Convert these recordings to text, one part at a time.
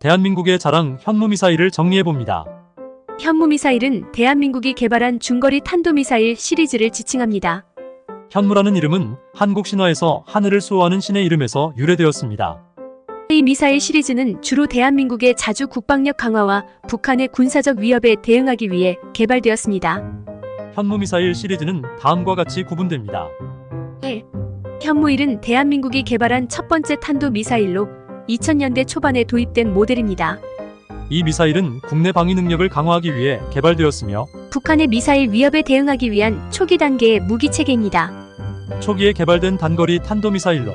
대한민국의 자랑 현무미사일을 정리해봅니다. 현무미사일은 대한민국이 개발한 중거리 탄도미사일 시리즈를 지칭합니다. 현무라는 이름은 한국 신화에서 하늘을 수호하는 신의 이름에서 유래되었습니다. 이 미사일 시리즈는 주로 대한민국의 자주 국방력 강화와 북한의 군사적 위협에 대응하기 위해 개발되었습니다. 현무미사일 시리즈는 다음과 같이 구분됩니다. 1. 현무1은 대한민국이 개발한 첫 번째 탄도미사일로 2000년대 초반에 도입된 모델입니다. 이 미사일은 국내 방위 능력을 강화하기 위해 개발되었으며 북한의 미사일 위협에 대응하기 위한 초기 단계의 무기체계입니다. 초기에 개발된 단거리 탄도미사일로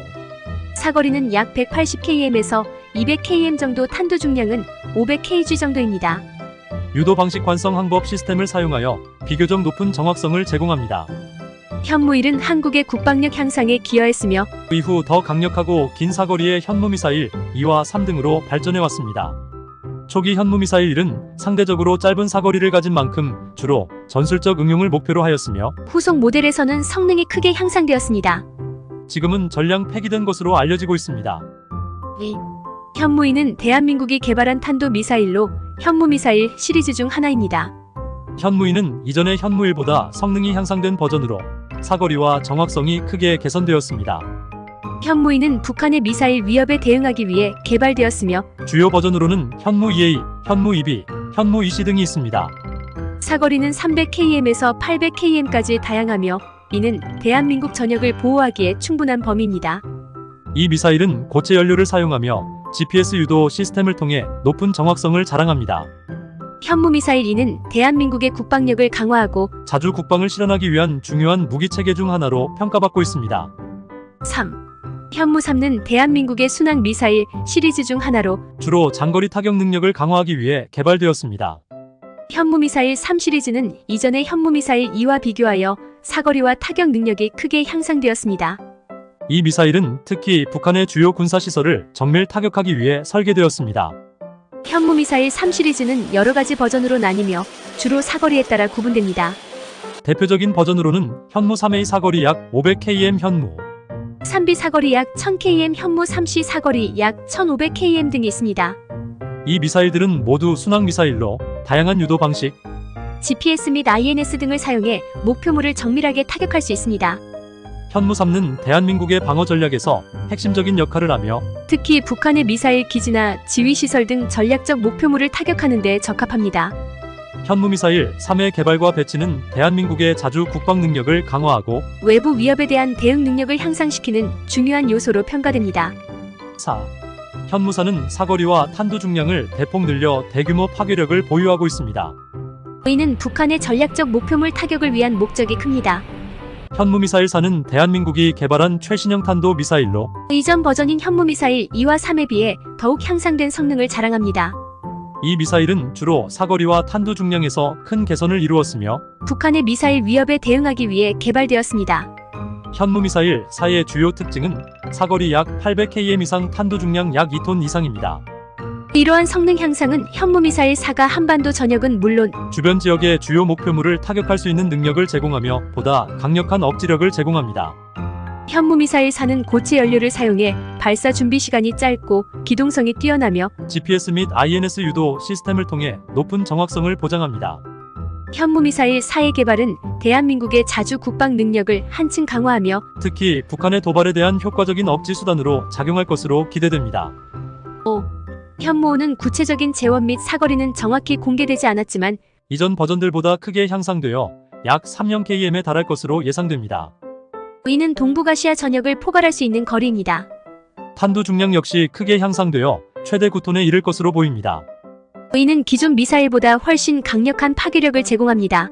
사거리는 약 180km에서 200km 정도, 탄도 중량은 500kg 정도입니다. 유도 방식 관성 항법 시스템을 사용하여 비교적 높은 정확성을 제공합니다. 현무1은 한국의 국방력 향상에 기여했으며 이후 더 강력하고 긴 사거리의 현무미사일 2와 3 등으로 발전해왔습니다. 초기 현무미사일 1은 상대적으로 짧은 사거리를 가진 만큼 주로 전술적 응용을 목표로 하였으며 후속 모델에서는 성능이 크게 향상되었습니다. 지금은 전량 폐기된 것으로 알려지고 있습니다. 현무2는 대한민국이 개발한 탄도미사일로 현무미사일 시리즈 중 하나입니다. 현무2는 이전의 현무1보다 성능이 향상된 버전으로 사거리와 정확성이 크게 개선되었습니다. 현무2는 북한의 미사일 위협에 대응하기 위해 개발되었으며 주요 버전으로는 현무2A, 현무2B, 현무2C 등이 있습니다. 사거리는 300km에서 800km까지 다양하며 이는 대한민국 전역을 보호하기에 충분한 범위입니다. 이 미사일은 고체 연료를 사용하며 GPS 유도 시스템을 통해 높은 정확성을 자랑합니다. 현무미사일 2는 대한민국의 국방력을 강화하고 자주 국방을 실현하기 위한 중요한 무기체계 중 하나로 평가받고 있습니다. 3. 현무3는 대한민국의 순항 미사일 시리즈 중 하나로 주로 장거리 타격 능력을 강화하기 위해 개발되었습니다. 현무미사일 3 시리즈는 이전의 현무미사일 2와 비교하여 사거리와 타격 능력이 크게 향상되었습니다. 이 미사일은 특히 북한의 주요 군사시설을 정밀 타격하기 위해 설계되었습니다. 현무미사일 3 시리즈는 여러 가지 버전으로 나뉘며 주로 사거리에 따라 구분됩니다. 대표적인 버전으로는 현무3A 사거리 약 500km, 현무 3B 사거리 약 1000km, 현무 3C 사거리 약 1500km 등이 있습니다. 이 미사일들은 모두 순항 미사일로 다양한 유도 방식, GPS 및 INS 등을 사용해 목표물을 정밀하게 타격할 수 있습니다. 현무3는 대한민국의 방어 전략에서 핵심적인 역할을 하며 특히 북한의 미사일 기지나 지휘시설 등 전략적 목표물을 타격하는 데 적합합니다. 현무미사일 3의 개발과 배치는 대한민국의 자주 국방 능력을 강화하고 외부 위협에 대한 대응 능력을 향상시키는 중요한 요소로 평가됩니다. 4. 현무사는 사거리와 탄도 중량을 대폭 늘려 대규모 파괴력을 보유하고 있습니다. 이는 북한의 전략적 목표물 타격을 위한 목적이 큽니다. 현무미사일 4는 대한민국이 개발한 최신형 탄도 미사일로 이전 버전인 현무미사일 2와 3에 비해 더욱 향상된 성능을 자랑합니다. 이 미사일은 주로 사거리와 탄도 중량에서 큰 개선을 이루었으며 북한의 미사일 위협에 대응하기 위해 개발되었습니다. 현무미사일 4의 주요 특징은 사거리 약 800km 이상, 탄도 중량 약 2톤 이상입니다. 이러한 성능 향상은 현무미사일 4가 한반도 전역은 물론 주변 지역의 주요 목표물을 타격할 수 있는 능력을 제공하며 보다 강력한 억지력을 제공합니다. 현무미사일 4는 고체 연료를 사용해 발사 준비 시간이 짧고 기동성이 뛰어나며 GPS 및 INS 유도 시스템을 통해 높은 정확성을 보장합니다. 현무미사일 4의 개발은 대한민국의 자주 국방 능력을 한층 강화하며 특히 북한의 도발에 대한 효과적인 억지 수단으로 작용할 것으로 기대됩니다. 5. 현무5는 구체적인 재원 및 사거리는 정확히 공개되지 않았지만 이전 버전들보다 크게 향상되어 약 300km에 달할 것으로 예상됩니다. 이는 동북아시아 전역을 포괄할 수 있는 거리입니다. 탄도 중량 역시 크게 향상되어 최대 9톤에 이를 것으로 보입니다. 이는 기존 미사일보다 훨씬 강력한 파괴력을 제공합니다.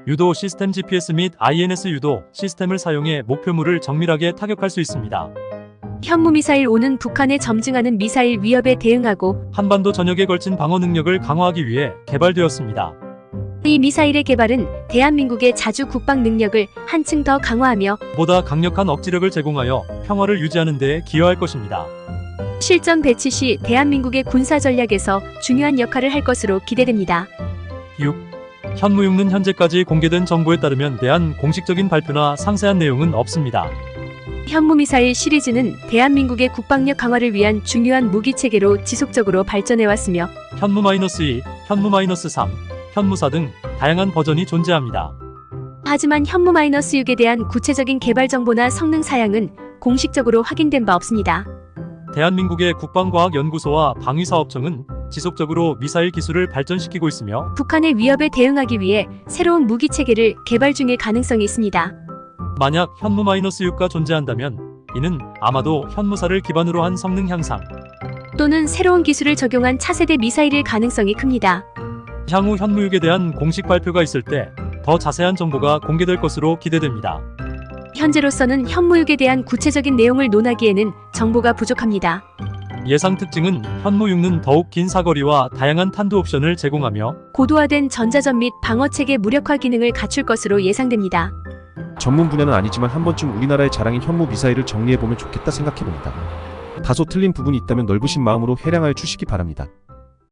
유도 시스템 GPS 및 INS 유도 시스템을 사용해 목표물을 정밀하게 타격할 수 있습니다. 현무미사일 5는 북한의 점증하는 미사일 위협에 대응하고 한반도 전역에 걸친 방어 능력을 강화하기 위해 개발되었습니다. 이 미사일의 개발은 대한민국의 자주 국방 능력을 한층 더 강화하며 보다 강력한 억지력을 제공하여 평화를 유지하는 데 기여할 것입니다. 실전 배치 시 대한민국의 군사 전략에서 중요한 역할을 할 것으로 기대됩니다. 6. 현무6는 현재까지 공개된 정보에 따르면 대한 공식적인 발표나 상세한 내용은 없습니다. 현무미사일 시리즈는 대한민국의 국방력 강화를 위한 중요한 무기 체계로 지속적으로 발전해왔으며 현무-2, 현무-3, 현무사 등 다양한 버전이 존재합니다. 하지만 현무-6에 대한 구체적인 개발 정보나 성능 사양은 공식적으로 확인된 바 없습니다. 대한민국의 국방과학연구소와 방위사업청은 지속적으로 미사일 기술을 발전시키고 있으며 북한의 위협에 대응하기 위해 새로운 무기 체계를 개발 중일 가능성이 있습니다. 만약 현무-6가 존재한다면 이는 아마도 현무사를 기반으로 한 성능 향상, 또는 새로운 기술을 적용한 차세대 미사일일 가능성이 큽니다. 향후 현무6에 대한 공식 발표가 있을 때 더 자세한 정보가 공개될 것으로 기대됩니다. 현재로서는 현무6에 대한 구체적인 내용을 논하기에는 정보가 부족합니다. 예상 특징은 현무6는 더욱 긴 사거리와 다양한 탄도 옵션을 제공하며 고도화된 전자전 및 방어체계 무력화 기능을 갖출 것으로 예상됩니다. 전문 분야는 아니지만 한 번쯤 우리나라의 자랑인 현무 미사일을 정리해보면 좋겠다 생각해봅니다. 다소 틀린 부분이 있다면 넓으신 마음으로 해량하여 주시기 바랍니다.